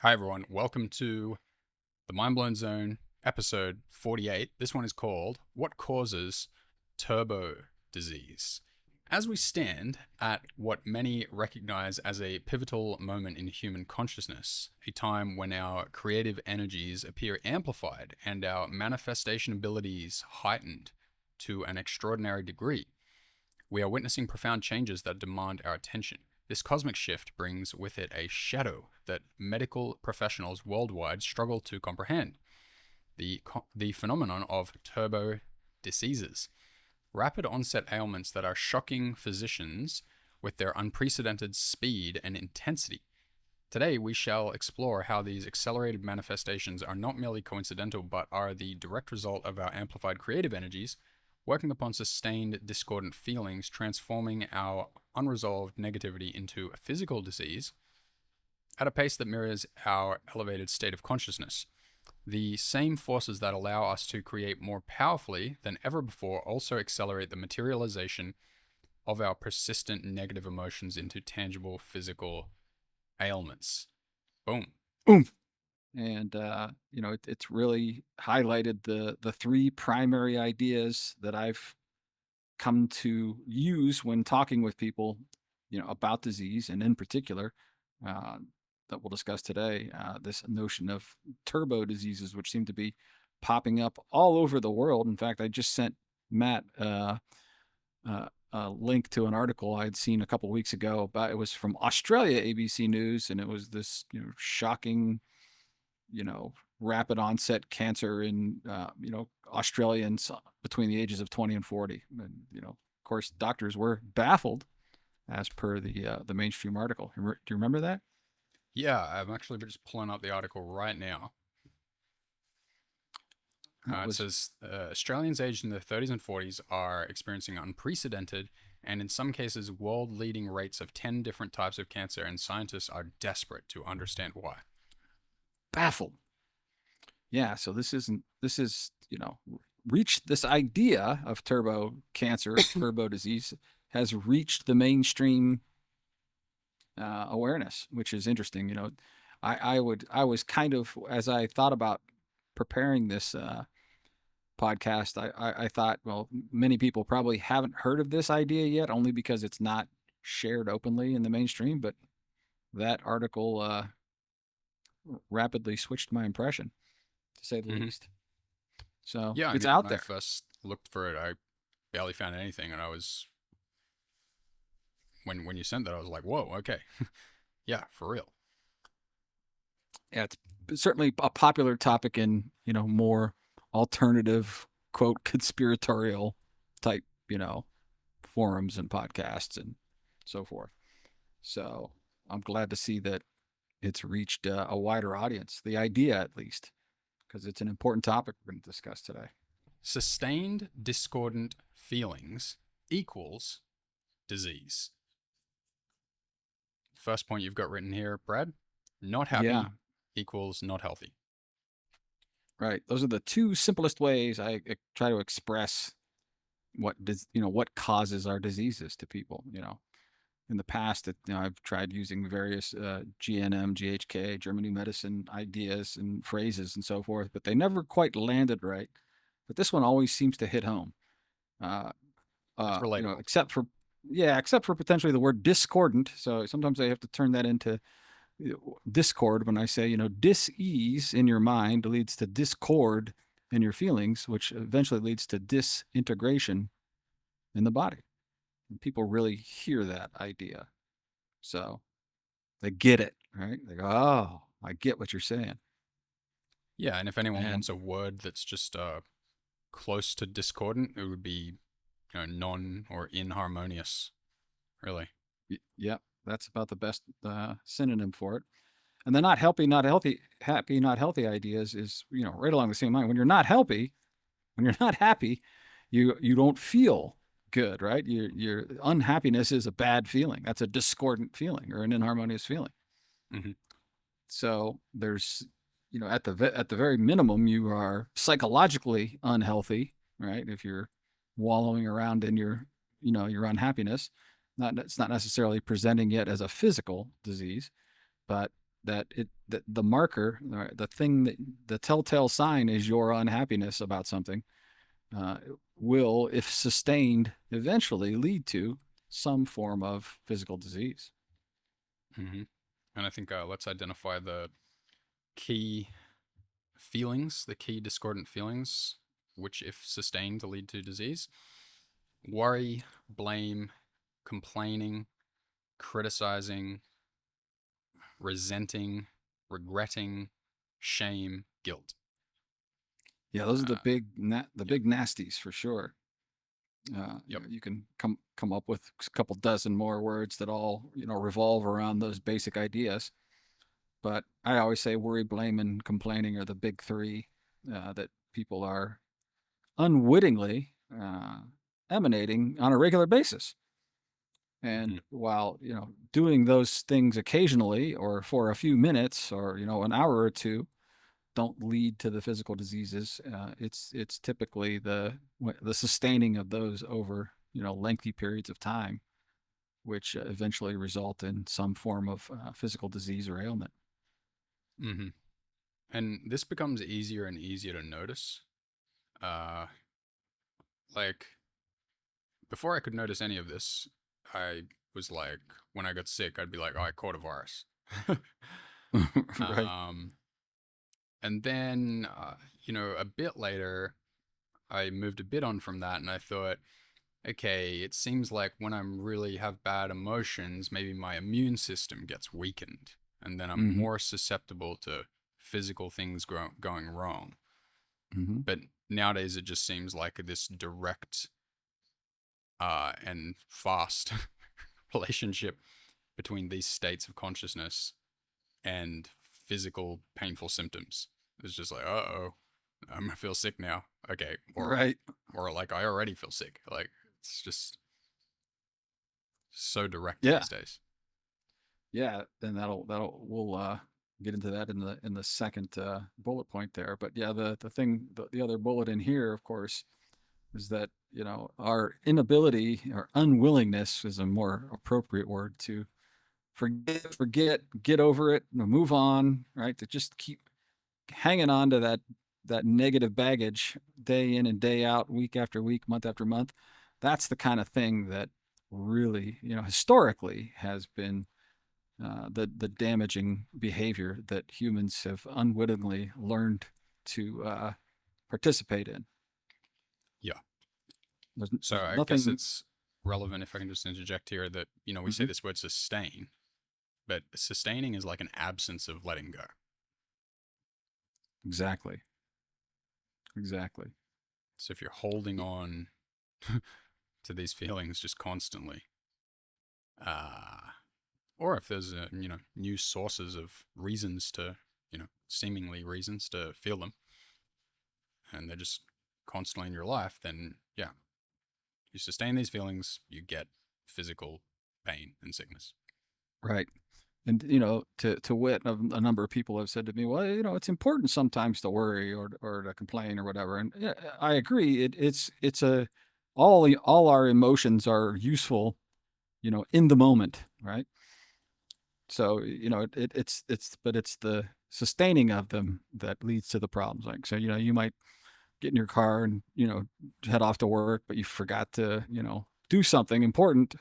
Hi, everyone. Welcome to the Mind Blown Zone, episode 48. This one is called What Causes Turbo Disease? As we stand at what many recognize as a pivotal moment in human consciousness, a time when our creative energies appear amplified and our manifestation abilities heightened to an extraordinary degree, we are witnessing profound changes that demand our attention. This cosmic shift brings with it a shadow that medical professionals worldwide struggle to comprehend: the phenomenon of turbo diseases, rapid onset ailments that are shocking physicians with their unprecedented speed and intensity. Today, we shall explore how these accelerated manifestations are not merely coincidental, but are the direct result of our amplified creative energies working upon sustained discordant feelings, transforming our unresolved negativity into a physical disease at a pace that mirrors our elevated state of consciousness. The same forces that allow us to create more powerfully than ever before also accelerate the materialization of our persistent negative emotions into tangible physical ailments. Boom. Oomph. And it's really highlighted the three primary ideas that I've come to use when talking with people, about disease, and in particular, uh, that we'll discuss today, this notion of turbo diseases, which seem to be popping up all over the world. In fact, I just sent Matt a link to an article I'd seen a couple weeks ago about, it was from Australia ABC News, and it was this shocking, rapid onset cancer in Australians between the ages of 20 and 40. And of course, doctors were baffled, as per the mainstream article. Do you remember that? Yeah, I'm actually just pulling up the article right now. That It was says Australians aged in their 30s and 40s are experiencing unprecedented and, in some cases, world leading rates of 10 different types of cancer, and scientists are desperate to understand why. baffled. Yeah, so this is reached, this idea of turbo cancer, turbo disease, has reached the mainstream awareness, which is interesting. I was kind of, as I thought about preparing this podcast, I thought, well, many people probably haven't heard of this idea yet, only because it's not shared openly in the mainstream. But that article rapidly switched my impression, to say the Mm-hmm. least. So Yeah, I it's mean, when out I there. first looked for it, I barely found anything, and I was when you sent that, I was like, "Whoa, okay, yeah, for real." Yeah, it's certainly a popular topic in more alternative, quote, conspiratorial type forums and podcasts and so forth. So I'm glad to see that it's reached a wider audience, the idea at least, because it's an important topic we're going to discuss today. Sustained discordant feelings equals disease. First point you've got written here, Brad: not Yeah, happy equals not healthy. right. Those are the two simplest ways I try to express what causes our diseases to people. In the past, I've tried using various GNM, GHK, German New Medicine ideas and phrases and so forth, but they never quite landed right. But this one always seems to hit home. Uh, It's relatable. except for potentially the word discordant. So sometimes I have to turn that into discord when I say, dis-ease in your mind leads to discord in your feelings, which eventually leads to disintegration in the body. And people really hear that idea. So they get it, right? They go, oh, I get what you're saying. Yeah, and if anyone And wants a word that's just close to discordant, it would be non or inharmonious, really. yep, that's about the best synonym for it. And the not healthy, not healthy, happy, not healthy ideas is, right along the same line. When you're not healthy, when you're not happy, you don't feel good, right? Your unhappiness is a bad feeling. That's a discordant feeling or an inharmonious feeling. Mm-hmm. So there's, at the very minimum, you are psychologically unhealthy, right? If you're wallowing around in your unhappiness, it's not necessarily presenting yet as a physical disease, but that the marker, the thing that the telltale sign is your unhappiness about something, uh, will, if sustained, eventually lead to some form of physical disease. Mm-hmm. And I think let's identify the key feelings, the key discordant feelings, which, if sustained, lead to disease: worry, blame, complaining, criticizing, resenting, regretting, shame, guilt. Yeah, those are Uh, the yep, big nasties for sure. yep. You can come up with a couple dozen more words that all revolve around those basic ideas. But I always say worry, blame, and complaining are the big three that people are unwittingly emanating on a regular basis. Mm-hmm. And while doing those things occasionally or for a few minutes or an hour or two don't lead to the physical diseases, it's typically the sustaining of those over lengthy periods of time, which eventually result in some form of physical disease or ailment. Mm-hmm. And this becomes easier and easier to notice. Uh, like, before I could notice any of this, I was like, when I got sick, I'd be like, oh, I caught a virus. Right. um, and then, a bit later, I moved a bit on from that, and I thought, okay, it seems like when I'm really have bad emotions, maybe my immune system gets weakened, and then I'm Mm-hmm. more susceptible to physical things going wrong. Mm-hmm. But nowadays, it just seems like this direct and fast relationship between these states of consciousness and physical painful symptoms. It's just like, oh, I'm gonna feel sick now. Okay, Right. or like I already feel sick. Like, it's just so direct Yeah. these days. Yeah. And that'll we'll get into that in the second bullet point there. But yeah, the other bullet in here, of course, is that our inability or unwillingness is a more appropriate word to forget, get over it, move on, right? To just keep hanging on to that negative baggage day in and day out, week after week, month after month. That's the kind of thing that really, historically has been the damaging behavior that humans have unwittingly learned to participate in. Yeah. So There's I guess nothing. it's relevant if I can just interject here that, we say Mhm. this word sustain, but sustaining is like an absence of letting go. Exactly. Exactly. So if you're holding on to these feelings just constantly, uh, or if there's new sources of reasons to, seemingly reasons to feel them, and they're just constantly in your life, then yeah, you sustain these feelings, you get physical pain and sickness. Right. And to wit, a number of people have said to me, "Well, it's important sometimes to worry or to complain or whatever." And yeah, I agree. It's a all our emotions are useful, in the moment, right? So but it's the sustaining of them that leads to the problems. Like so, you might get in your car and head off to work, but you forgot to do something important,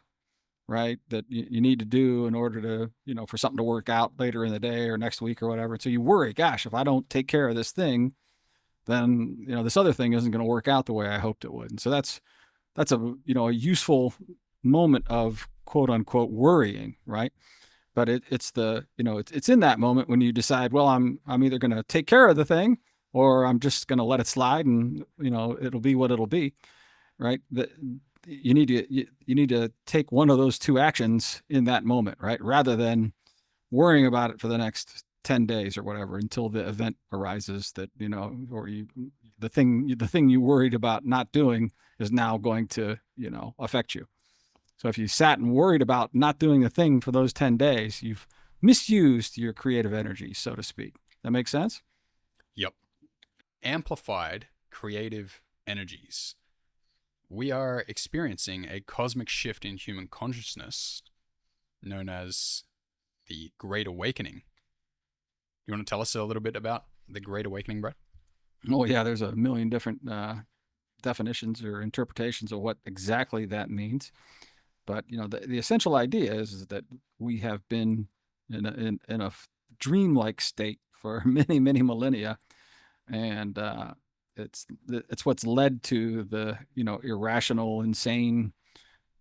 right? That you need to do in order to, for something to work out later in the day or next week or whatever. And so you worry, gosh, if I don't take care of this thing, then, this other thing isn't going to work out the way I hoped it would. And so that's a useful moment of quote unquote worrying, right? But it's it's in that moment when you decide, well, I'm either going to take care of the thing or I'm just going to let it slide and, it'll be what it'll be, right? That you need to take one of those two actions in that moment, right? Rather than worrying about it for the next 10 days or whatever until the event arises that, or the thing you worried about not doing is now going to, affect you. So if you sat and worried about not doing the thing for those 10 days, you've misused your creative energy, so to speak. That makes sense? Yep. Amplified creative energies. We are experiencing a cosmic shift in human consciousness known as the Great Awakening. You want to tell us a little bit about the Great Awakening, Brett? Oh yeah, there's a million different definitions or interpretations of what exactly that means. But the essential idea is that we have been in a dreamlike state for many millennia, and it's what's led to the irrational, insane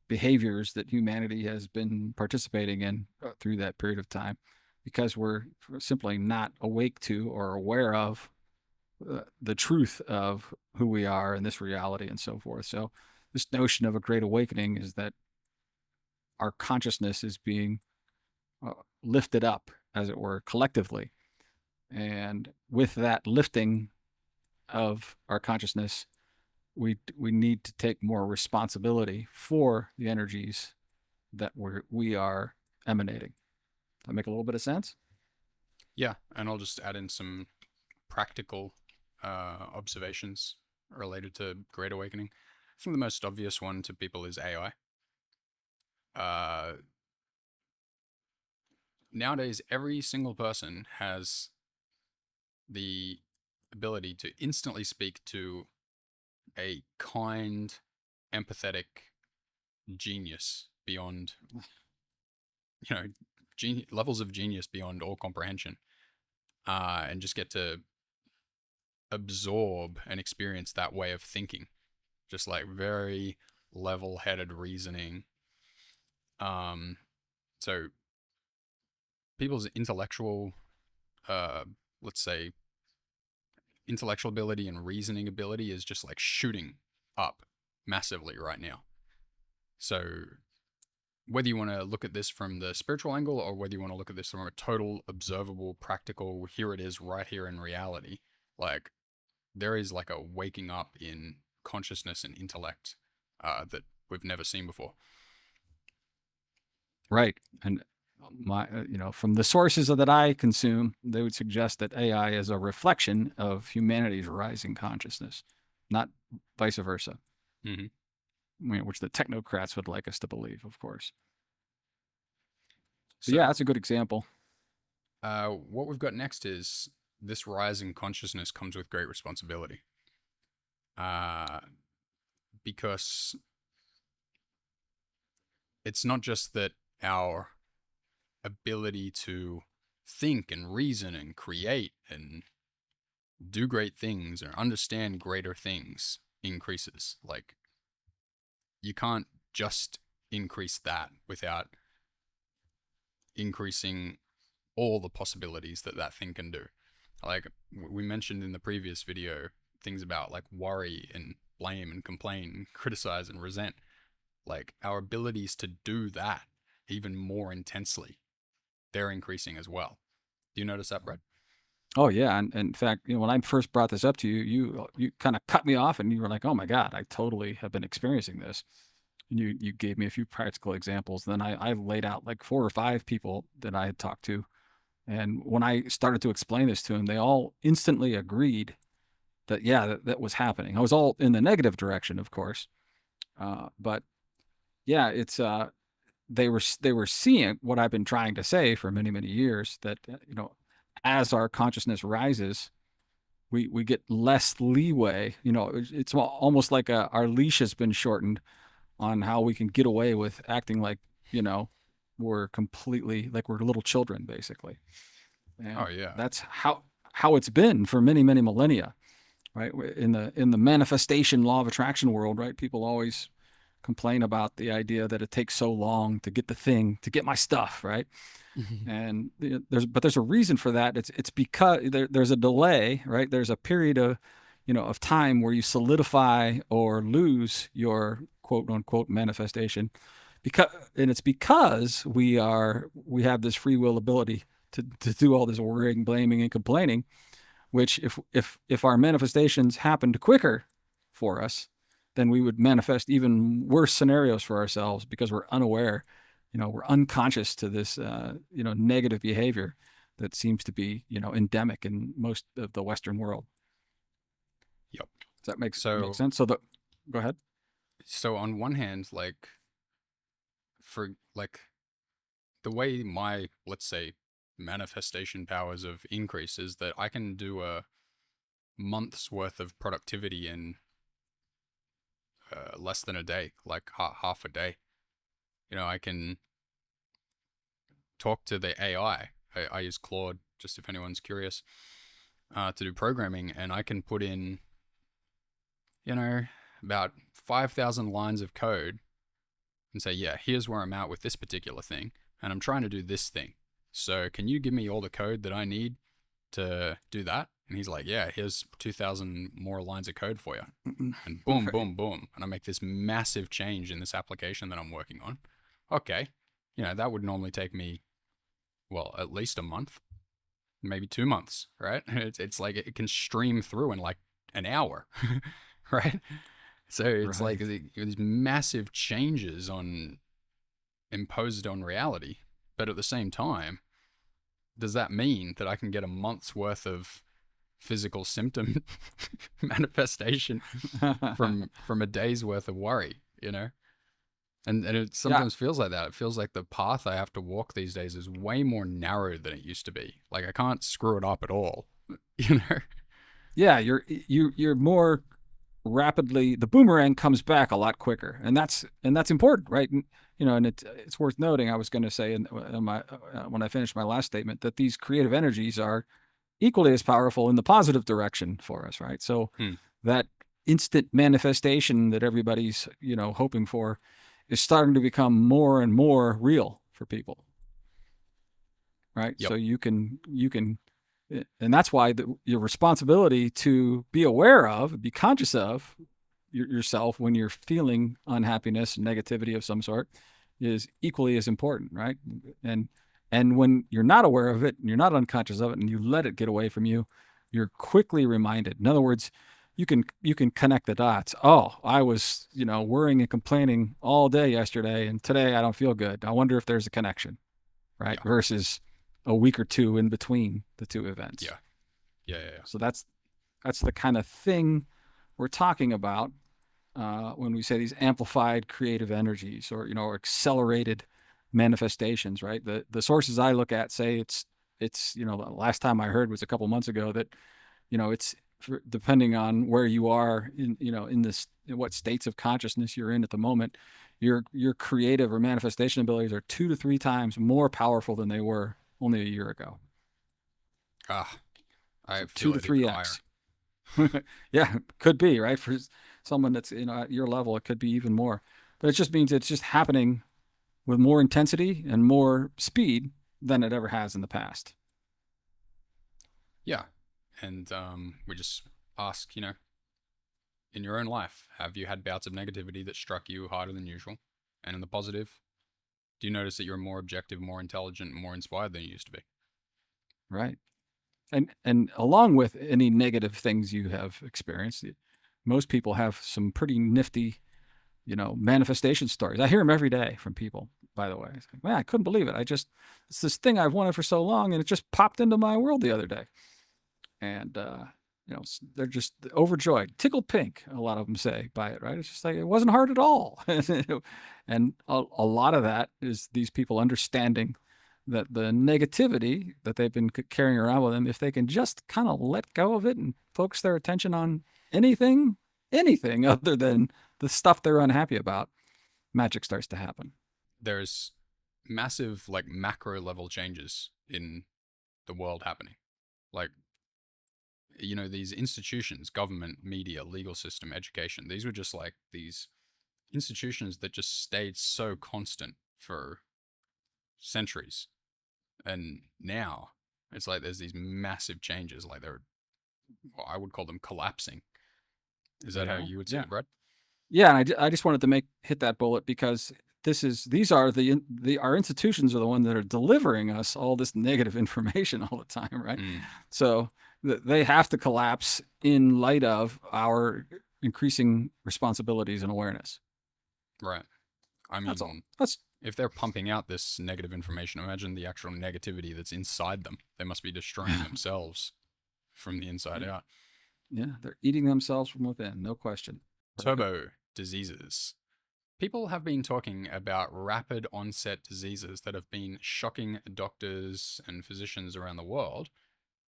behaviors that humanity has been participating in through that period of time, because we're simply not awake to or aware of the truth of who we are in this reality and so forth. So this notion of a great awakening is that our consciousness is being lifted up, as it were, collectively. And with that lifting of our consciousness, we need to take more responsibility for the energies that we are emanating. Does that make a little bit of sense? Yeah, and I'll just add in some practical observations related to Great Awakening. I think the most obvious one to people is AI. Nowadays, every single person has the ability to instantly speak to a kind, empathetic genius beyond, you know, levels of genius beyond all comprehension, and just get to absorb and experience that way of thinking, just like very level-headed reasoning. Um, so people's intellectual, uh, let's say, intellectual ability and reasoning ability is just like shooting up massively right now. So whether you want to look at this from the spiritual angle or whether you want to look at this from a total observable practical, here it is right here in reality, like there is like a waking up in consciousness and intellect that we've never seen before. Right. And my, from the sources that I consume, they would suggest that AI is a reflection of humanity's rising consciousness, not vice versa. Mm-hmm. Which the technocrats would like us to believe, of course. But So yeah, that's a good example. what we've got next is this rise in consciousness comes with great responsibility. Uh, because it's not just that our ability to think and reason and create and do great things or understand greater things increases. Like, you can't just increase that without increasing all the possibilities that that thing can do. Like we mentioned in the previous video, things about like worry and blame and complain and criticize and resent. Like our abilities to do that even more intensely, they're increasing as well. Do you notice that, Brett? Oh yeah, and in fact, when I first brought this up to you, you kind of cut me off, and you were like, "Oh my God, I totally have been experiencing this." And you gave me a few practical examples. Then I laid out like 4 or 5 people that I had talked to, and when I started to explain this to them, they all instantly agreed that yeah, that was happening. I was all in the negative direction, of course, but yeah, it's they were seeing what I've been trying to say for many years, that as our consciousness rises, we get less leeway. It's almost like our leash has been shortened on how we can get away with acting like we're completely like we're little children, basically. Oh And yeah. that's how it's been for many millennia, right? In the manifestation law of attraction world, right? People always complain about the idea that it takes so long to get the thing, to get my stuff, right? And there's a reason for that. It's because there's a delay, right? There's a period of time where you solidify or lose your quote unquote manifestation, and it's because we have this free will ability to do all this worrying, blaming, and complaining, which if our manifestations happened quicker for us, then we would manifest even worse scenarios for ourselves, because we're unaware, we're unconscious to this negative behavior that seems to be endemic in most of the Western world. Yep. Does that make So sense? Go ahead. so on one hand, like for like the way my, let's say, manifestation powers of increase is that I can do a month's worth of productivity in less than a day, like half a day. I can talk to the AI. I use Claude, just if anyone's curious, to do programming, and I can put in, about 5,000 lines of code and say, yeah, here's where I'm at with this particular thing, and I'm trying to do this thing. So can you give me all the code that I need to do that? And he's like, yeah, here's 2,000 more lines of code for you. And boom, Right. boom, boom. And I make this massive change in this application that I'm working on. Okay. That would normally take me, well, at least a month, maybe 2 months, right? It's like it can stream through in like an hour, right? So it's like Right. these massive changes imposed on reality. But at the same time, does that mean that I can get a month's worth of physical symptom manifestation from a day's worth of worry, And it Yeah. sometimes feels like that. It feels like the path I have to walk these days is way more narrow than it used to be. Like I can't screw it up at all, you know? Yeah. You're more rapidly, the boomerang comes back a lot quicker, and that's important, right? And it's worth noting. I was going to say in my when I finished my last statement that these creative energies are equally as powerful in the positive direction for us, right? So Hmm. that instant manifestation that everybody's hoping for is starting to become more and more real for people, right? Yep. So you can and that's why your responsibility to be aware of, be conscious of yourself when you're feeling unhappiness and negativity of some sort is equally as important, right? And and when you're not aware of it and you're not unconscious of it and you let it get away from you, you're quickly reminded. In other words, you can connect the dots. Oh, I was, worrying and complaining all day yesterday and today I don't feel good. I wonder if there's a connection, right? Yeah. Versus a week or two in between the two events. Yeah. Yeah. Yeah. Yeah. So that's the kind of thing we're talking about when we say these amplified creative energies or accelerated manifestations, right? The sources I look at say it's the last time I heard was a couple months ago that it's depending on where you are in what states of consciousness you're in at the moment, your creative or manifestation abilities are 2 to 3 times more powerful than they were only a year ago. Ah, I So two feel to it even three higher. x. Yeah, could be right for someone that's at your level. It could be even more, but it just means it's just happening with more intensity and more speed than it ever has in the past. Yeah. And we just ask, in your own life, have you had bouts of negativity that struck you harder than usual? And in the positive, do you notice that you're more objective, more intelligent, more inspired than you used to be? Right. And along with any negative things you have experienced, most people have some pretty nifty, manifestation stories. I hear them every day from people, by the way. It's like, man, I couldn't believe it. It's this thing I've wanted for so long and it just popped into my world the other day. And, they're just overjoyed, tickled pink, a lot of them say by it, right? It's just like, it wasn't hard at all. And a lot of that is these people understanding that the negativity that they've been carrying around with them, if they can just kind of let go of it and focus their attention on anything other than the stuff they're unhappy about, magic starts to happen. There's massive, like, macro level changes in the world happening. Like, these institutions, government, media, legal system, education, these were just like these institutions that just stayed so constant for centuries. And now it's like there's these massive changes, like well, I would call them collapsing. Is that how Yeah. you would see Yeah. it, Brad? Yeah, and I just wanted to hit that bullet because these are our institutions are the ones that are delivering us all this negative information all the time, right? Mm, So they have to collapse in light of our increasing responsibilities and awareness. right. I That's all. mean, That's if they're pumping out this negative information, imagine the actual negativity that's inside them. They must be destroying themselves from the inside out. yeah, they're eating themselves from within, no question. Perfect. Turbo diseases. People have been talking about rapid onset diseases that have been shocking doctors and physicians around the world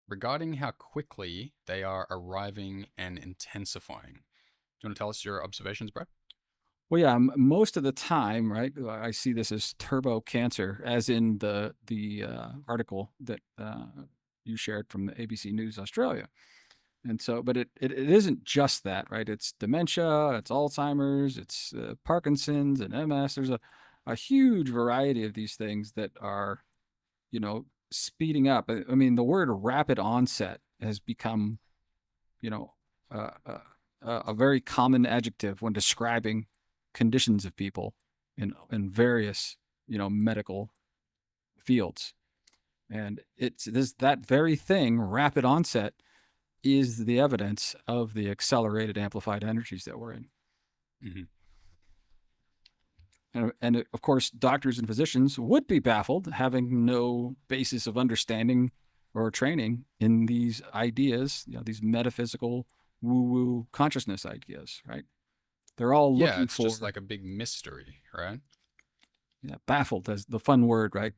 regarding how quickly they are arriving and intensifying. Do you want to tell us your observations, Brad? Well, yeah, most of the time, right? I see this as turbo cancer, as in the article that you shared from the ABC News Australia. And so, but it isn't just that, right? It's dementia, it's Alzheimer's, it's Parkinson's and MS. There's a huge variety of these things that are, speeding up. I mean, the word rapid onset has become, you know, uh, uh, a very common adjective when describing conditions of people in various, medical fields. And it's this that very thing, rapid onset, is the evidence of the accelerated amplified energies that we're in. Mm-hmm. And of course, doctors and physicians would be baffled having no basis of understanding or training in these ideas, these metaphysical woo-woo consciousness ideas, right? They're all Yeah, looking it's just for, like a big mystery, right? yeah, baffled as the fun word, right?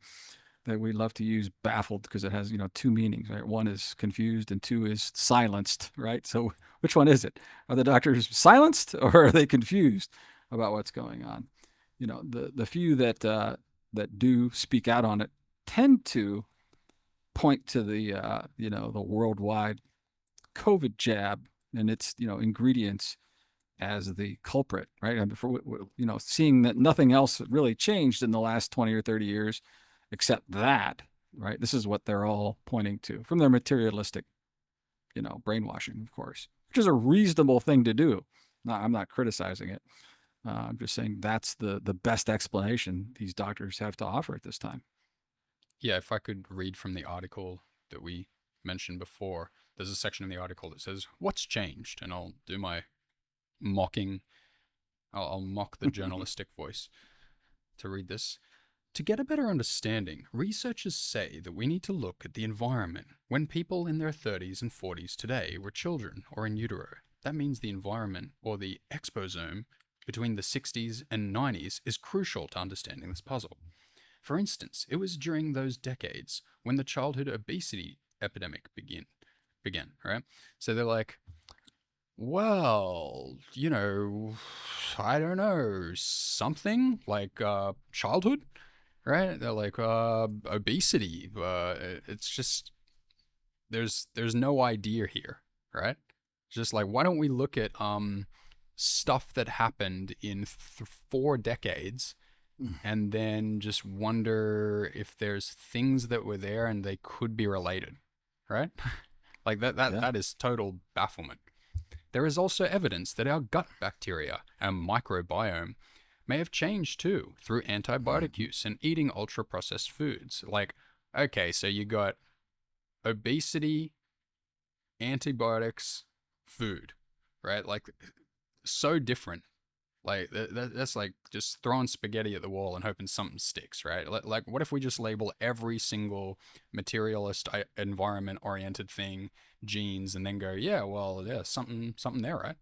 That we love to use, baffled, because it has, two meanings, right? One is confused and two is silenced, right? So which one is it? Are the doctors silenced or are they confused about what's going on? The few that do speak out on it tend to point to the worldwide COVID jab and its ingredients as the culprit, right? I mean, seeing that nothing else really changed in the last 20 or 30 years except that, right? This is what they're all pointing to from their materialistic, brainwashing, of course, which is a reasonable thing to do. No, I'm not criticizing it. I'm just saying that's the best explanation these doctors have to offer at this time. Yeah, if I could read from the article that we mentioned before, there's a section in the article that says, "What's changed?" And I'll do my mocking, I'll mock the journalistic voice to read this. To get a better understanding, researchers say that we need to look at the environment when people in their 30s and 40s today were children or in utero. That means the environment, or the exposome, between the 60s and 90s is crucial to understanding this puzzle. For instance, it was during those decades when the childhood obesity epidemic began, right? So they're like, well, I don't know, something like childhood, right? They're like obesity. It's just there's no idea here, right? Just like, why don't we look at stuff that happened in 4 decades, and then just wonder if there's things that were there and they could be related, right? Like that that Yeah. that is total bafflement. There is also evidence that our gut bacteria and microbiome may have changed too through antibiotic use and eating ultra processed foods. Like, okay, so you got obesity, antibiotics, food, right? Like, so different. Like, that's like just throwing spaghetti at the wall and hoping something sticks, right? Like, what if we just label every single materialist, environment oriented thing genes, and then go, yeah, well, yeah, something there, right?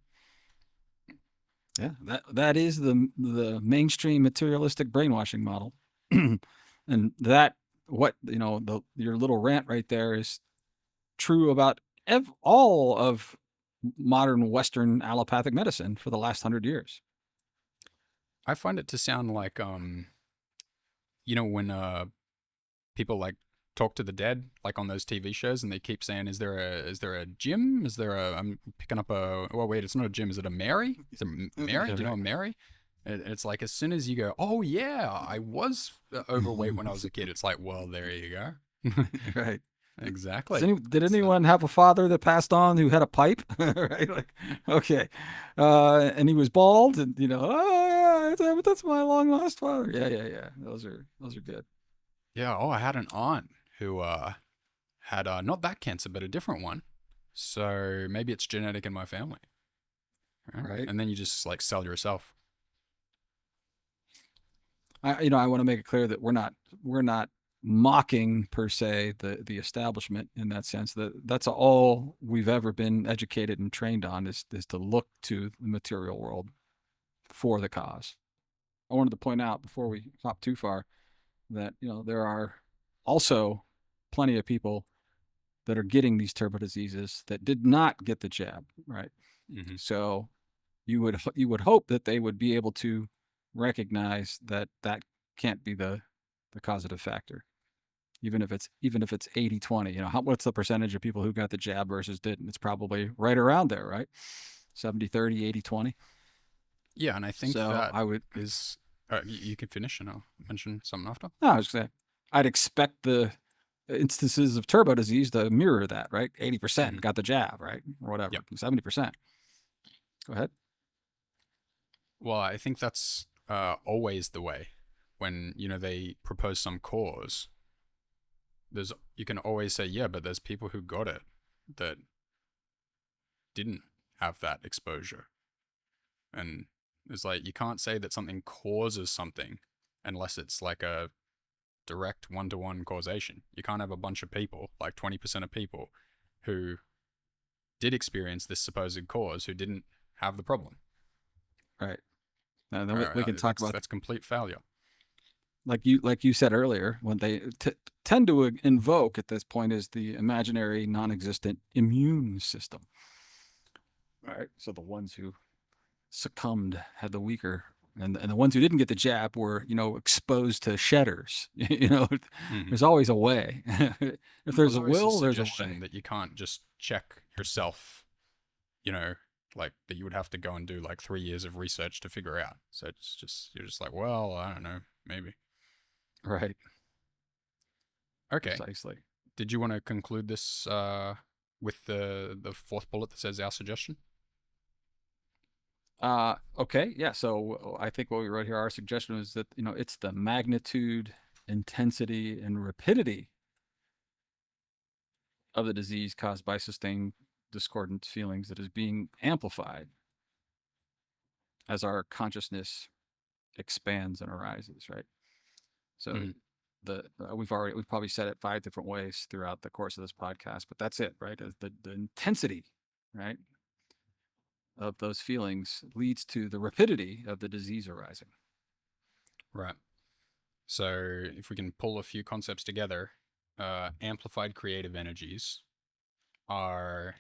Yeah, that is the mainstream materialistic brainwashing model, and that what your little rant right there is true about all of modern Western allopathic medicine for the last 100 years. I find it to sound like when people like talk to the dead, like on those TV shows, and they keep saying, "Is there a gym? Is there a?" I'm picking up a. Oh wait, it's not a gym. Is it a Mary? Is it Mary? Yeah, Do you know right. a Mary? It's like as soon as you go, "Oh yeah, I was overweight when I was a kid." It's like, well, there you go. Right. Exactly. Did So, anyone have a father that passed on who had a pipe? Right? Like, okay. And he was bald, and oh yeah, that's my long lost father. Yeah, yeah, yeah. Those are good. yeah. Oh, I had an aunt who had not that cancer, but a different one. So maybe it's genetic in my family, right? Right. And then you just like sell yourself. I want to make it clear that we're not mocking per se the establishment in that sense. That's all we've ever been educated and trained on is to look to the material world for the cause. I wanted to point out before we hop too far that there are also plenty of people that are getting these turbo diseases that did not get the jab, right? Mm-hmm. So you would hope that they would be able to recognize that that can't be the causative factor, even if it's 80-20. What's the percentage of people who got the jab versus didn't? It's probably right around there, right? 70-30, 80-20. Yeah, and I think So that I would. is. You can finish, and I'll mention something after. No, I was saying, I'd expect the instances of turbo disease to mirror that, right? 80% got the jab, right? Or whatever. Yep. 70%. Go ahead. Well, I think that's always the way. When they propose some cause, you can always say, yeah, but there's people who got it that didn't have that exposure, and it's like you can't say that something causes something unless it's like a direct one-to-one causation. You can't have a bunch of people, like 20% of people, who did experience this supposed cause who didn't have the problem. Right. And then we can talk about That's complete failure. like you said earlier, when they tend to invoke at this point is the imaginary non-existent immune system. Right. So the ones who succumbed had the weaker, and the ones who didn't get the jab were exposed to shedders. Mm-hmm. There's always a way. If there's a will, there's a way. That you can't just check yourself, like that you would have to go and do like 3 years of research to figure out. So you're just like, well, I don't know, maybe. Right. Okay. Precisely. Did you want to conclude this with the fourth bullet that says our suggestion? Okay. Yeah. So I think what we wrote here, our suggestion is that it's the magnitude, intensity, and rapidity of the disease caused by sustained discordant feelings that is being amplified as our consciousness expands and arises, right? So Mm-hmm. we've probably said it 5 different ways throughout the course of this podcast, but that's it, right? The intensity, right, of those feelings leads to the rapidity of the disease arising. Right. So if we can pull a few concepts together, amplified creative energies are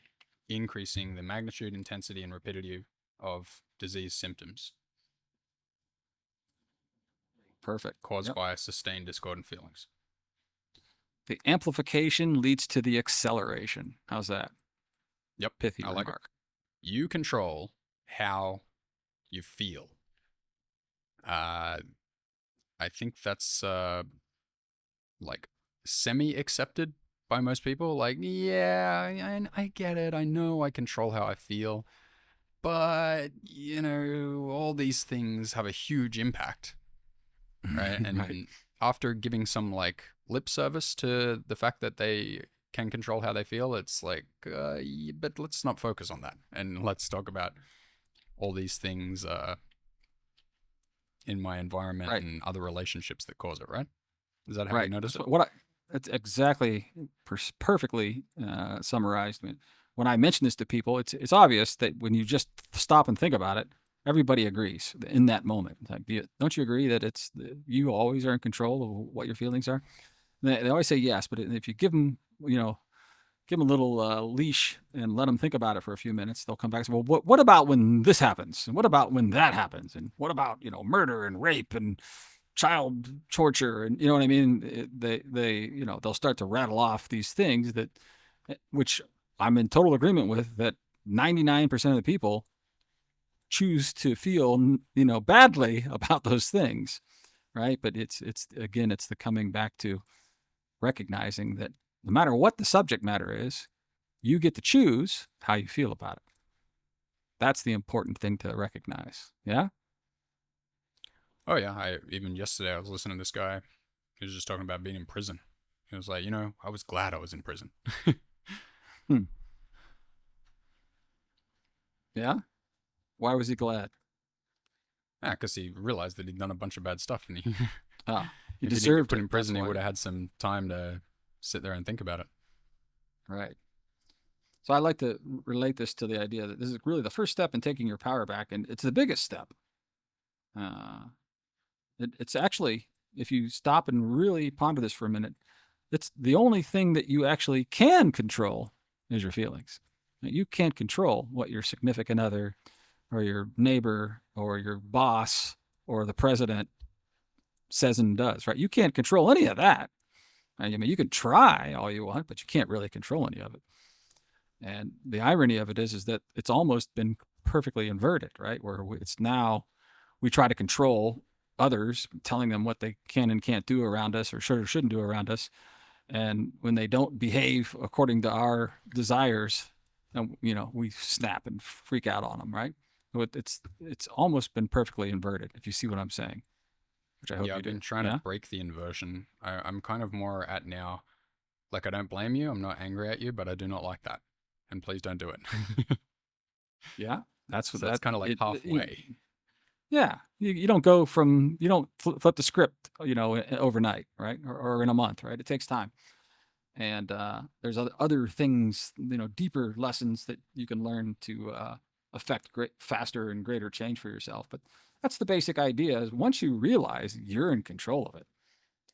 increasing the magnitude, intensity, and rapidity of disease symptoms. Perfect. Caused Yep. by sustained discordant feelings. The amplification leads to the acceleration. How's that? Yep. Pithy I like it. remark. You control how you feel. I think that's like semi-accepted by most people. Like, yeah, I get it. I know I control how I feel. But, all these things have a huge impact, right? And Right. after giving some like lip service to the fact that they can control how they feel, it's like, but let's not focus on that. And let's talk about all these things in my environment Right. and other relationships that cause it, right? Is that how you Right. notice it? That's exactly perfectly summarized. I mean, when I mention this to people, it's obvious that when you just stop and think about it, everybody agrees in that moment. Like, don't you agree that you always are in control of what your feelings are? They always say yes, but if you give them, give them a little leash and let them think about it for a few minutes, they'll come back and say, well, what about when this happens? And what about when that happens? And what about, murder and rape and child torture? And you know what I mean? They'll start to rattle off these things which I'm in total agreement with, that 99% of the people choose to feel, badly about those things. Right. But it's the coming back to recognizing that no matter what the subject matter is, you get to choose how you feel about it. That's the important thing to recognize. Yeah? Oh yeah, even yesterday I was listening to this guy. He was just talking about being in prison. He was like, I was glad I was in prison. Hmm. Yeah? Why was he glad? Yeah, because he realized that he'd done a bunch of bad stuff, and he, He if he didn't get deserved put it. in prison, he That's would why. have had some time to sit there and think about it. Right. So I like to relate this to the idea that this is really the first step in taking your power back, and it's the biggest step. It's actually, if you stop and really ponder this for a minute, it's the only thing that you actually can control is your feelings. You can't control what your significant other or your neighbor or your boss or the president says and does, right? You can't control any of that. I mean, you can try all you want, but you can't really control any of it. And the irony of it is that it's almost been perfectly inverted, right? Where it's now we try to control others, telling them what they can and can't do around us or should or shouldn't do around us. And when they don't behave according to our desires, we snap and freak out on them, right? So it's almost been perfectly inverted, if you see what I'm saying, which I hope Yeah, you I've do. been trying to Yeah, break the inversion. I'm kind of more at now, like, I don't blame you. I'm not angry at you, but I do not like that. And please don't do it. yeah. That's what So that's that kind of like it. halfway. Yeah, you don't go from you don't flip the script, overnight, right, or in a month, right? It takes time, and there's other things, deeper lessons that you can learn to affect great faster and greater change for yourself. But that's the basic idea: is once you realize you're in control of it,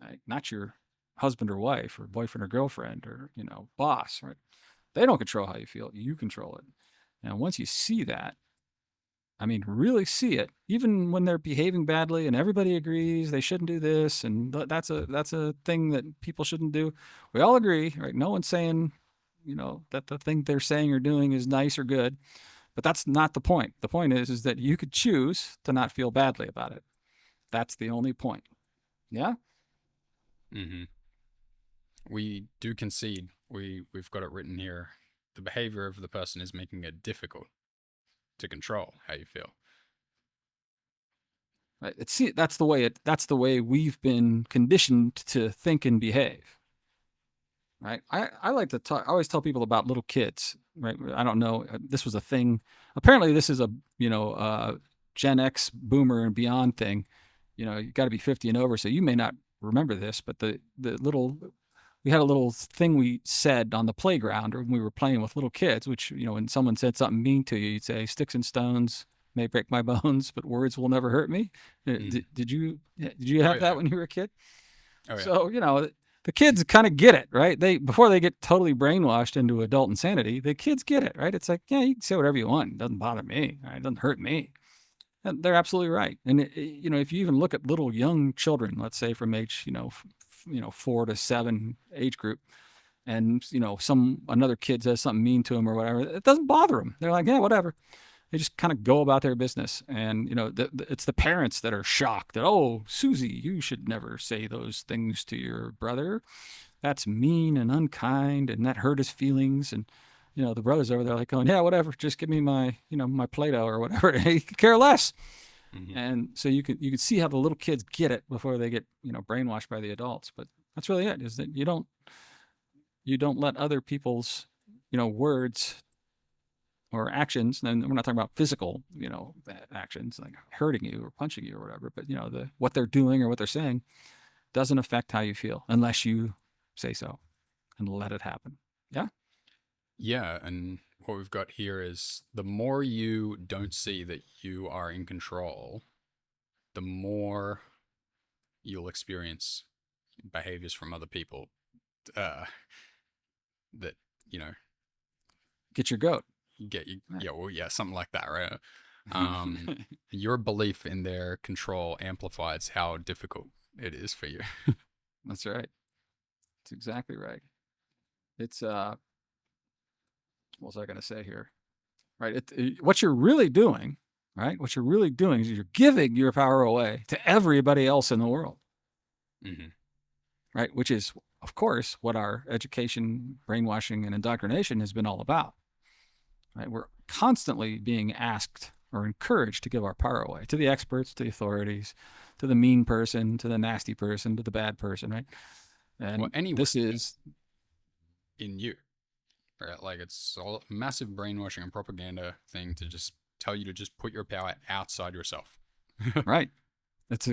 right? Not your husband or wife or boyfriend or girlfriend or boss, right? They don't control how you feel; you control it. And once you see that, I mean, really see it, even when they're behaving badly and everybody agrees they shouldn't do this, and that's a thing that people shouldn't do. We all agree, right? No one's saying, that the thing they're saying or doing is nice or good, but that's not the point. The point is that you could choose to not feel badly about it. That's the only point. Yeah, Hmm. We do concede. We've got it written here. The behavior of the person is making it difficult to control how you feel. right. That's the way we've been conditioned to think and behave. Right. I like to talk. I always tell people about little kids. Right. I don't know. This was a thing. Apparently, this is a Gen X boomer and beyond thing. You got to be 50 and over, so you may not remember this, but the little we had a little thing we said on the playground or when we were playing with little kids, which when someone said something mean to you, you'd say, "Sticks and stones may break my bones, but words will never hurt me." Hmm. Did you Oh have that yeah. when you were a kid? Oh yeah. So, the kids kind of get it, right? They before they get totally brainwashed into adult insanity, the kids get it, right? It's like, yeah, you can say whatever you want. It doesn't bother me. Right? It doesn't hurt me. And they're absolutely right. And if you even look at little young children, let's say from age, 4 to 7 age group, and some another kid says something mean to them or whatever, it doesn't bother them. They're like, yeah, whatever. They just kind of go about their business, and it's the parents that are shocked that, oh, Susie, you should never say those things to your brother. That's mean and unkind, and that hurt his feelings. And the brothers over there like going, yeah, whatever, just give me my Play-Doh or whatever. He could care less. Hmm. And so you could see how the little kids get it before they get brainwashed by the adults. But that's really it: is that you don't let other people's words or actions, and we're not talking about physical, actions like hurting you or punching you or whatever, but what they're doing or what they're saying doesn't affect how you feel unless you say so and let it happen. Yeah, Yeah, and what we've got here is the more you don't see that you are in control, the more you'll experience behaviors from other people uh, that you know get your goat. get you. Right. Yeah, well, yeah, something like that, right? Um, your belief in their control amplifies how difficult it is for you. That's right. That's exactly right. It's what was I going to say here? Right. What you're really doing, right? What you're really doing is you're giving your power away to everybody else in the world. Hmm. Right? Which is, of course, what our education, brainwashing, and indoctrination has been all about. Right? We're constantly being asked or encouraged to give our power away to the experts, to the authorities, to the mean person, to the nasty person, to the bad person, right? Well, And anyone this is in you, right? Like it's all a massive brainwashing and propaganda thing to just tell you to just put your power outside yourself. right. It's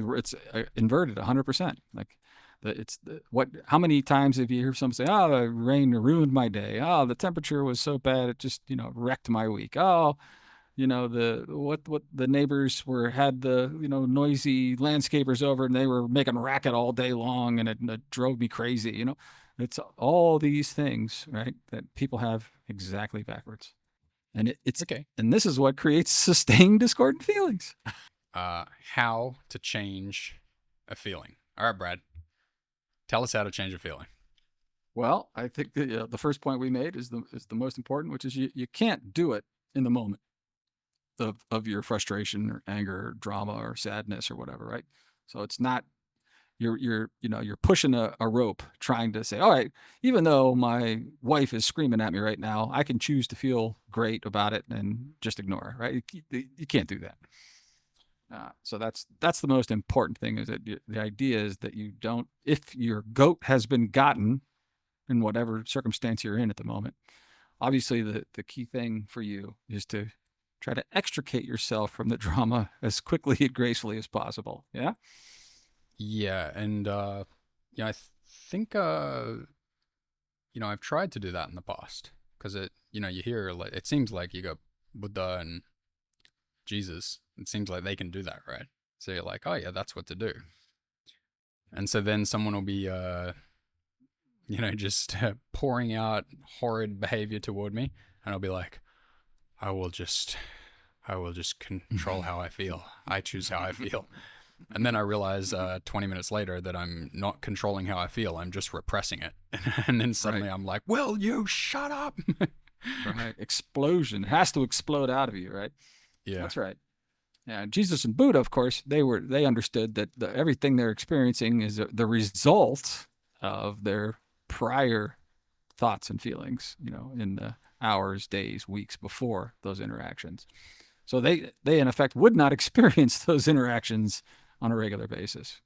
inverted 100%. Like what? How many times have you heard someone say, "Oh, the rain ruined my day. Oh, the temperature was so bad it just wrecked my week. Oh, the what the neighbors had the noisy landscapers over, and they were making racket all day long, and it drove me crazy. It's all these things, right, that people have exactly backwards, and Okay. and this is what creates sustained discordant feelings. How to change a feeling. All right, Brad. Tell us how to change a feeling. Well, I think the first point we made is the most important, which is you can't do it in the moment of your frustration or anger or drama or sadness or whatever, right? So it's not you're pushing a rope trying to say, all right, even though my wife is screaming at me right now, I can choose to feel great about it and just ignore her, right? You can't do that. So that's the most important thing, is that the idea is that you don't, if your goat has been gotten in whatever circumstance you're in at the moment, obviously the key thing for you is to try to extricate yourself from the drama as quickly and gracefully as possible. Yeah. Yeah, and yeah, I think I've tried to do that in the past because you hear like it seems like you got Buddha and Jesus. It seems like they can do that, right? So you're like, oh yeah, that's what to do. And so then someone will be just pouring out horrid behavior toward me, and I'll be like, I will just I will just control how I feel. I choose how I feel. And then I realize 20 minutes later that I'm not controlling how I feel. I'm just repressing it. And then suddenly Right. I'm like, will you shut up? Right. Explosion. It has to explode out of you, right? Yeah. That's right. Yeah, Jesus and Buddha, of course, they understood that everything they're experiencing is the result of their prior thoughts and feelings, in the hours, days, weeks before those interactions. So they in effect would not experience those interactions on a regular basis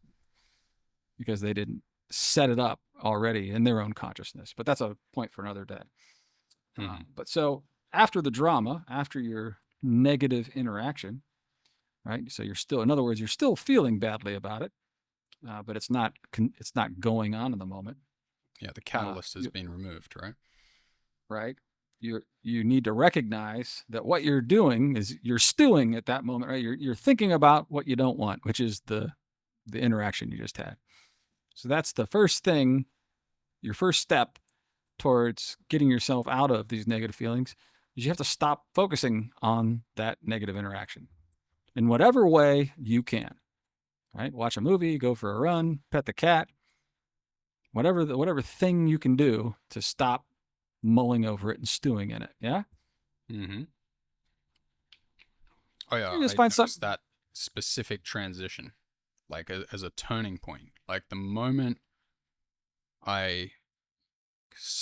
because they didn't set it up already in their own consciousness. But that's a point for another day. Mm-hmm. But so after the drama, after your negative interaction, right? So you're still, in other words, you're still feeling badly about it, but it's not going on in the moment. Yeah, the Uh, catalyst has you, been removed, right? right? You need to recognize that what you're doing is you're stewing at that moment, right? You're thinking about what you don't want, which is the interaction you just had. So that's the first thing, your first step towards getting yourself out of these negative feelings, is you have to stop focusing on that negative interaction in whatever way you can. Right? Watch a movie, go for a run, pet the cat, whatever thing you can do to stop mulling over it and stewing in it. Yeah? Mm-hmm. Oh yeah, You just I find noticed something. that specific transition, like as a turning point. Like the moment I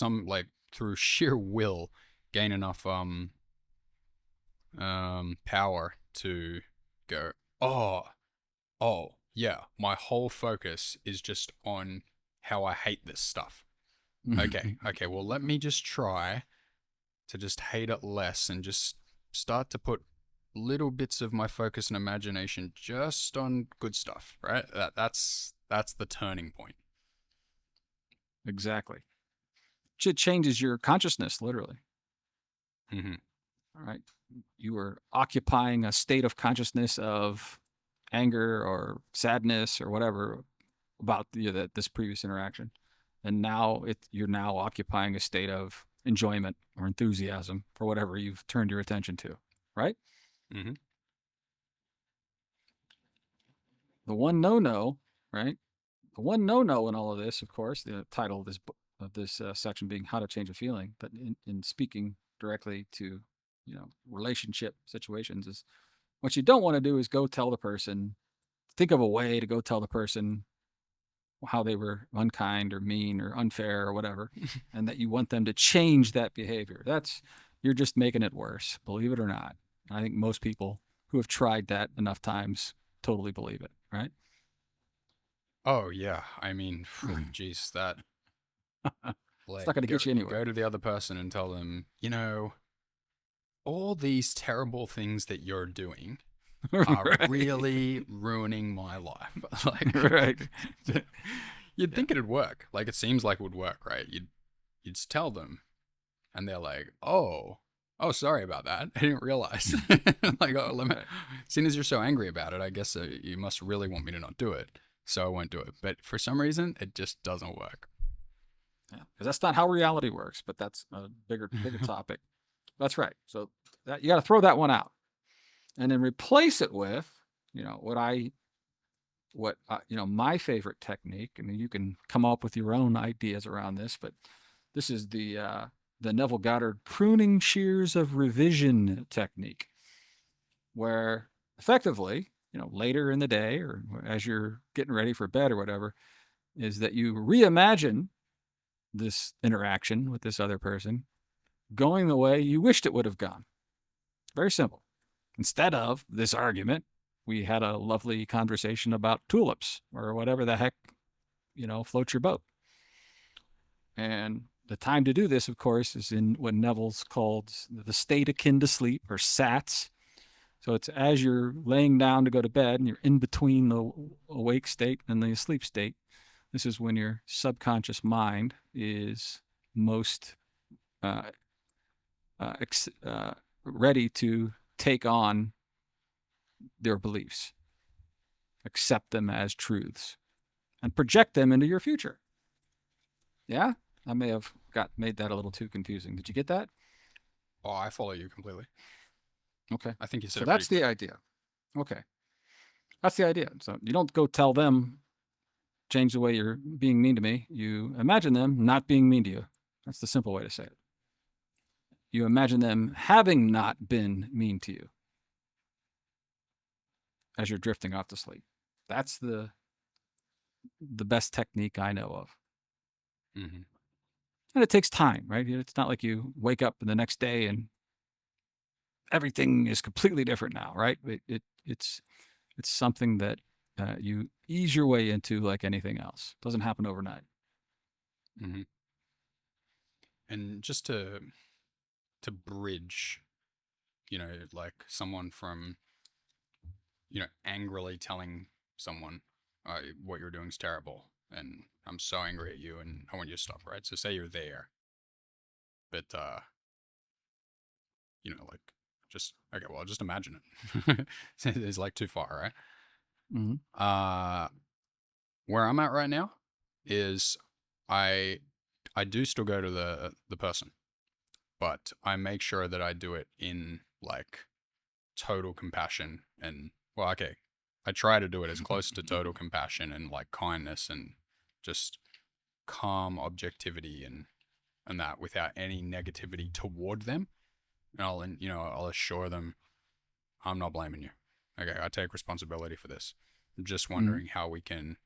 like through sheer will gain enough power to go, oh, yeah, my whole focus is just on how I hate this stuff. Okay, well, let me just try to just hate it less and just start to put little bits of my focus and imagination just on good stuff, right? That's the turning point. Exactly. It changes your consciousness, literally. Mm-hmm. All right. You were occupying a state of consciousness of anger or sadness or whatever about this previous interaction. And now you're now occupying a state of enjoyment or enthusiasm for whatever you've turned your attention to, right? Mm-hmm. The one no, right? The one no in all of this, of course, the title of this section being "How to Change a Feeling," but in speaking directly to relationship situations, is what you don't want to do is go tell the person, think of a way to go tell the person how they were unkind or mean or unfair or whatever, and that you want them to change that behavior. You're just making it worse, believe it or not. I think most people who have tried that enough times totally believe it, right? Oh yeah, I mean, geez, that It's like not going to get you you go anywhere. to the other person and tell them, all these terrible things that you're doing are Right. really ruining my life. Like, Right. you'd Yeah. think it'd work. Like, it seems like it would work, right? You'd just tell them, and they're like, "Oh." Oh, sorry about that. I didn't realize. Like, oh, Right. seeing as you're so angry about it, I guess you must really want me to not do it. So I won't do it. But for some reason, it just doesn't work. Yeah, because that's not how reality works. But that's a bigger topic. That's right. So that you got to throw that one out, and then replace it with, my favorite technique. I mean, you can come up with your own ideas around this, but this is the Neville Goddard pruning shears of revision technique, where effectively, later in the day or as you're getting ready for bed or whatever, is that you reimagine this interaction with this other person going the way you wished it would have gone. Very simple. Instead of this argument, we had a lovely conversation about tulips or whatever the heck, floats your boat. And the time to do this, of course, is in what Neville's called the state akin to sleep, or SATS. So it's as you're laying down to go to bed and you're in between the awake state and the asleep state. This is when your subconscious mind is most uh, ready to take on their beliefs, accept them as truths, and project them into your future. Yeah, I may have made that a little too confusing. Did you get that? Oh, I follow you completely. Okay. I think you said So it pretty that's the clear. idea. Okay. That's the idea. So you don't go tell them, change the way you're being mean to me. You imagine them not being mean to you. That's the simple way to say it. You imagine them having not been mean to you as you're drifting off to sleep. That's the best technique I know of. Mm-hmm. And it takes time, right? It's not like you wake up the next day and everything is completely different now, right? It's something that you ease your way into like anything else. It doesn't happen overnight. Mm-hmm. And just to bridge, like someone from, angrily telling someone what you're doing is terrible, and I'm so angry at you, and I want you to stop. Right. So say you're there, but like just okay. Well, just imagine it. It's like too far, right? Mm-hmm. Uh, where I'm at right now is I I do still go to the person, but I make sure that I do it in like total compassion and well, okay. I try to do it as close to total compassion and like kindness and just calm objectivity and that without any negativity toward them. And I'll assure them I'm not blaming you. Okay, I take responsibility for this. I'm just Mm-hmm. wondering how we can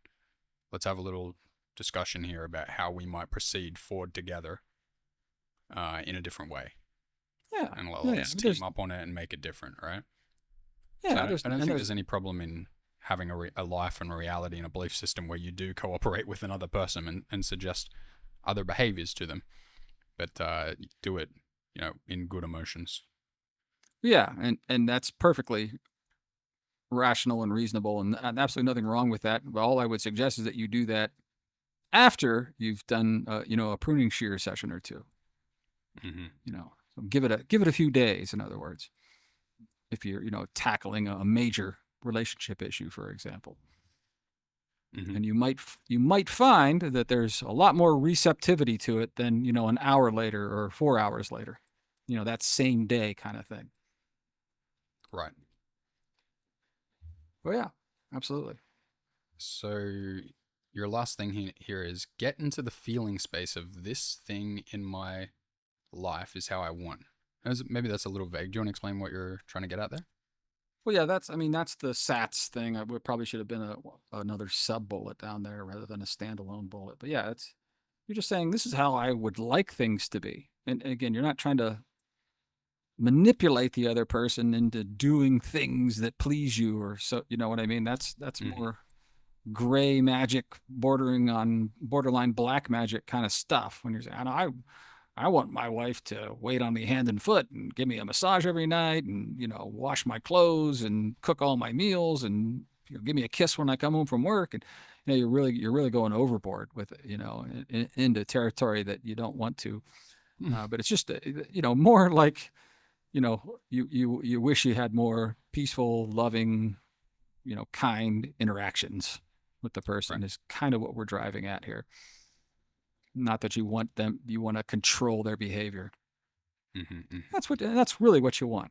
let's have a little discussion here about how we might proceed forward together in a different way. Yeah, And yeah, yeah. let's team up on it and make it different, right? So Yeah. I don't think there's any problem in having a life and a reality and a belief system where you do cooperate with another person and suggest other behaviors to them, but do it, in good emotions. Yeah, and that's perfectly rational and reasonable, and absolutely nothing wrong with that. But all I would suggest is that you do that after you've done, a pruning shear session or two. Mm-hmm. So give it a few days. In other words, if you're, tackling a major relationship issue, for example, Mm-hmm. and you might find that there's a lot more receptivity to it than, an hour later or 4 hours later, that same day kind of thing. Right. Oh yeah, absolutely. So your last thing here is get into the feeling space of this thing in my life is how I want. Maybe that's a little vague. Do you want to explain what you're trying to get at there? Well, yeah, that's the SATS thing. I would probably should have been another sub bullet down there rather than a standalone bullet. But yeah, it's you're just saying this is how I would like things to be. And again, you're not trying to manipulate the other person into doing things that please you, or so, you know what I mean? That's Mm-hmm. more gray magic bordering on borderline black magic kind of stuff when you're saying, I want my wife to wait on me hand and foot and give me a massage every night and, wash my clothes and cook all my meals and, give me a kiss when I come home from work. And, you're really going overboard with it, into territory that you don't want to. But it's just, more like you wish you had more peaceful, loving, kind interactions with the person Right. is kind of what we're driving at here. Not that you want to control their behavior. Mm-hmm. That's really what you want.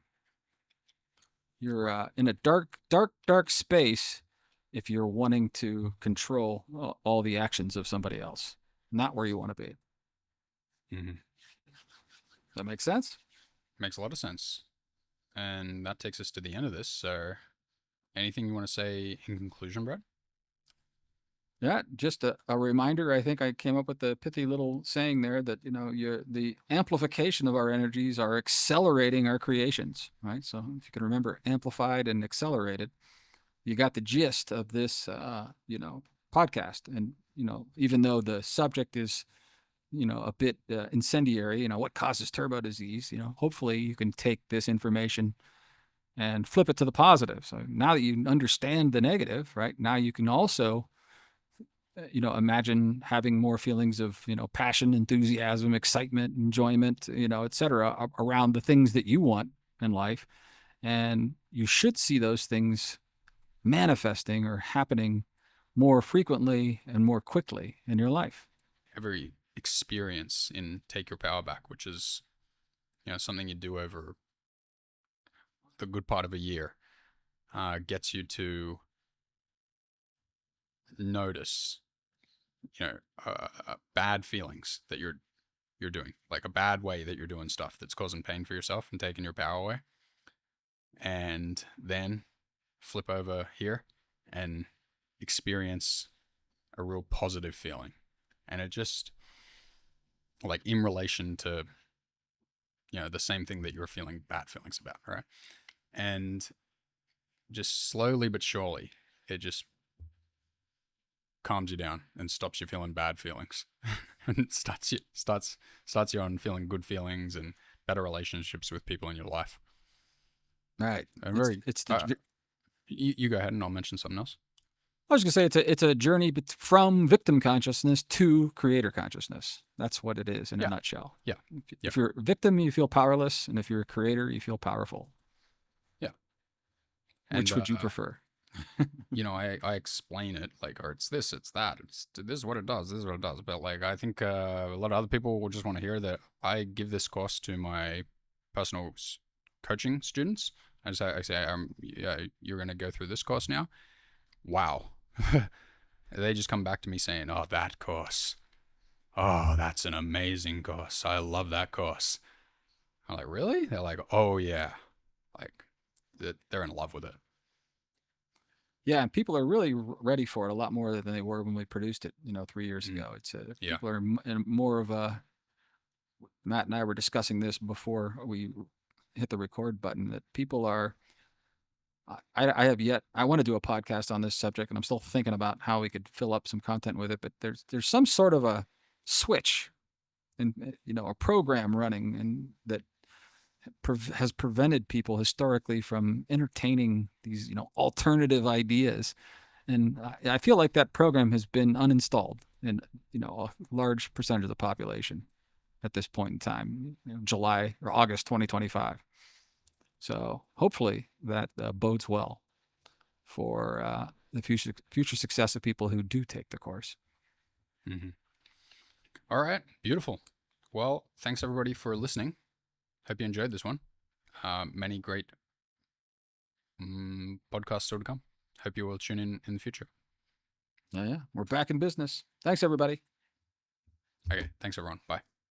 You're in a dark space if you're wanting to control all the actions of somebody else. Not where you want to be. Mm-hmm. Does that make sense? Makes a lot of sense. And that takes us to the end of this. So, anything you want to say in conclusion, Brad? Yeah, just a reminder. I think I came up with the pithy little saying there that the amplification of our energies are accelerating our creations, right? So if you can remember amplified and accelerated, you got the gist of this, podcast. And even though the subject is a bit incendiary, what causes turbo disease, hopefully you can take this information and flip it to the positive. So now that you understand the negative, right, now you can also imagine having more feelings of passion, enthusiasm, excitement, enjoyment, etc., around the things that you want in life. And you should see those things manifesting or happening more frequently and more quickly in your life. Every experience in Take Your Power Back, which is something you do over the good part of a year, gets you to notice bad feelings that you're doing, like a bad way that you're doing stuff that's causing pain for yourself and taking your power away, and then flip over here and experience a real positive feeling. And it just, like, in relation to the same thing that you're feeling bad feelings about, right? And just slowly but surely it just calms you down and stops you feeling bad feelings and starts you on feeling good feelings and better relationships with people in your life. Right. And It's very it's the you go ahead and I'll mention something else. I was gonna say it's a journey from victim consciousness to creator consciousness. That's what it is in a Yeah. nutshell. Yeah. If you're a victim, you feel powerless, and if you're a creator, you feel powerful. Yeah. And Which would you prefer? I explain it like, or it's this, it's that, it's this is what it does, this is what it does. But like, I think a lot of other people will just want to hear that I give this course to my personal coaching students. I say, yeah, you're going to go through this course now. Wow. They just come back to me saying, oh, that course. Oh, that's an amazing course. I love that course. I'm like, really? They're like, oh, yeah. Like, they're in love with it. Yeah, and people are really ready for it a lot more than they were when we produced it, 3 years ago. It's Yeah. people are in more of a. Matt and I were discussing this before we hit the record button. That people are. I have yet. I want to do a podcast on this subject, and I'm still thinking about how we could fill up some content with it. But there's some sort of a switch, and a program running, and that has prevented people historically from entertaining these alternative ideas. And I feel like that program has been uninstalled in a large percentage of the population at this point in time, July or August 2025. So hopefully that bodes well for the future success of people who do take the course. Mm-hmm. All right. Beautiful. Well, thanks everybody for listening. Hope you enjoyed this one. Many great podcasts still to come. Hope you will tune in the future. Yeah, we're back in business. Thanks, everybody. Okay. Thanks, everyone. Bye.